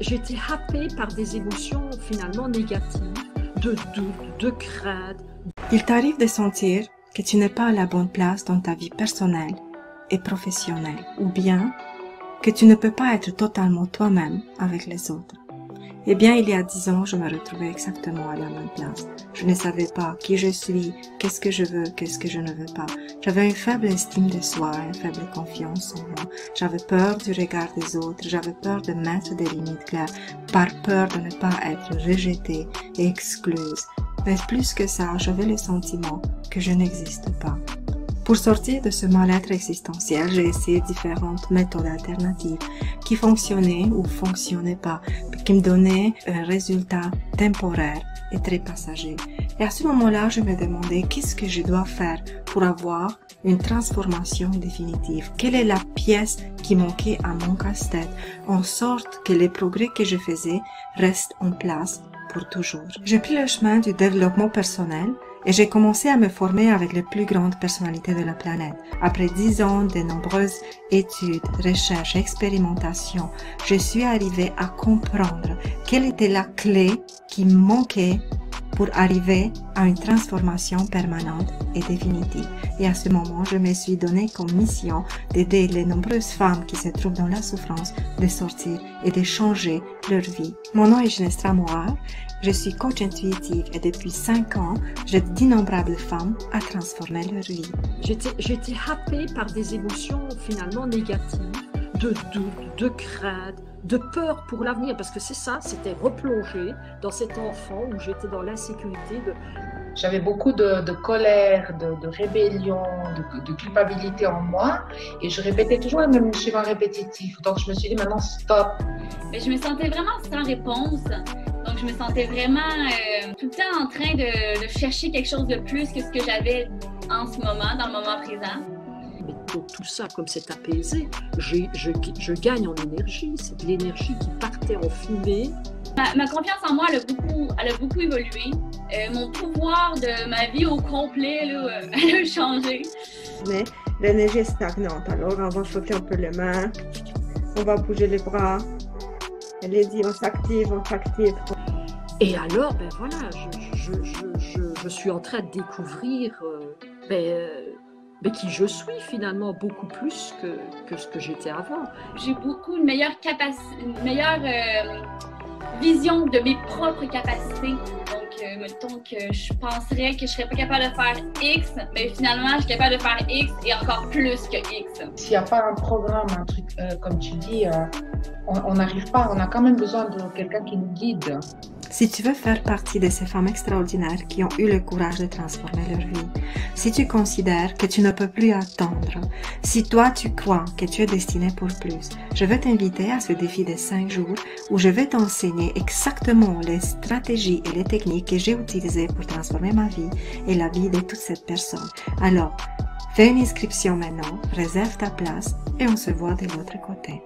J'étais happée par des émotions finalement négatives, de doute, de crainte. Il t'arrive de sentir que tu n'es pas à la bonne place dans ta vie personnelle et professionnelle, ou bien que tu ne peux pas être totalement toi-même avec les autres. Eh bien, il y a 10 ans, je me retrouvais exactement à la même place. Je ne savais pas qui je suis, qu'est-ce que je veux, qu'est-ce que je ne veux pas. J'avais une faible estime de soi, une faible confiance en moi. J'avais peur du regard des autres, j'avais peur de mettre des limites claires, par peur de ne pas être rejetée et excluse. Mais plus que ça, j'avais le sentiment que je n'existe pas. Pour sortir de ce mal-être existentiel, j'ai essayé différentes méthodes alternatives qui fonctionnaient ou fonctionnaient pas, qui me donnaient un résultat temporaire et très passager. Et à ce moment-là, je me demandais qu'est-ce que je dois faire pour avoir une transformation définitive. Quelle est la pièce qui manquait à mon casse-tête, en sorte que les progrès que je faisais restent en place pour toujours. J'ai pris le chemin du développement personnel et j'ai commencé à me former avec les plus grandes personnalités de la planète. Après 10 ans de nombreuses études, recherches, expérimentations, je suis arrivée à comprendre quelle était la clé qui me manquait pour arriver à une transformation permanente et définitive. Et à ce moment, je me suis donné comme mission d'aider les nombreuses femmes qui se trouvent dans la souffrance de sortir et de changer leur vie. Mon nom est Genestra Moir, je suis coach intuitive et depuis 5 ans, j'aide d'innombrables femmes à transformer leur vie. J'étais happée par des émotions finalement négatives, de doute, de crainte, de peur pour l'avenir, parce que c'est ça, c'était replonger dans cet enfant où j'étais dans l'insécurité. J'avais beaucoup de colère, de rébellion, de culpabilité en moi et je répétais toujours le même schéma répétitif. Donc je me suis dit maintenant stop. Mais je me sentais vraiment sans réponse. Donc je me sentais vraiment tout le temps en train de chercher quelque chose de plus que ce que j'avais en ce moment, dans le moment présent. Mais donc tout ça, comme c'est apaisé, je gagne en énergie. C'est de l'énergie qui partait en fumée. Ma confiance en moi, elle a beaucoup évolué. Mon pouvoir de ma vie au complet, là, elle a changé. Mais l'énergie est stagnante, alors on va frotter un peu les mains, on va bouger les bras. Elle est dit, on s'active, on s'active. Et alors, ben voilà, je suis en train de découvrir qui je suis finalement, beaucoup plus que ce que j'étais avant. J'ai beaucoup une meilleure vision de mes propres capacités. Donc, mettons que je penserais que je serais pas capable de faire X, mais finalement, je suis capable de faire X et encore plus que X. S'il n'y a pas un programme, un truc, comme tu dis, on n'arrive pas, on a quand même besoin de quelqu'un qui nous guide. Si tu veux faire partie de ces femmes extraordinaires qui ont eu le courage de transformer leur vie, si tu considères que tu ne peux plus attendre, si toi tu crois que tu es destiné pour plus, je veux t'inviter à ce défi de 5 jours où je vais t'enseigner exactement les stratégies et les techniques que j'ai utilisées pour transformer ma vie et la vie de toutes ces personnes. Alors, fais une inscription maintenant, réserve ta place et on se voit de l'autre côté.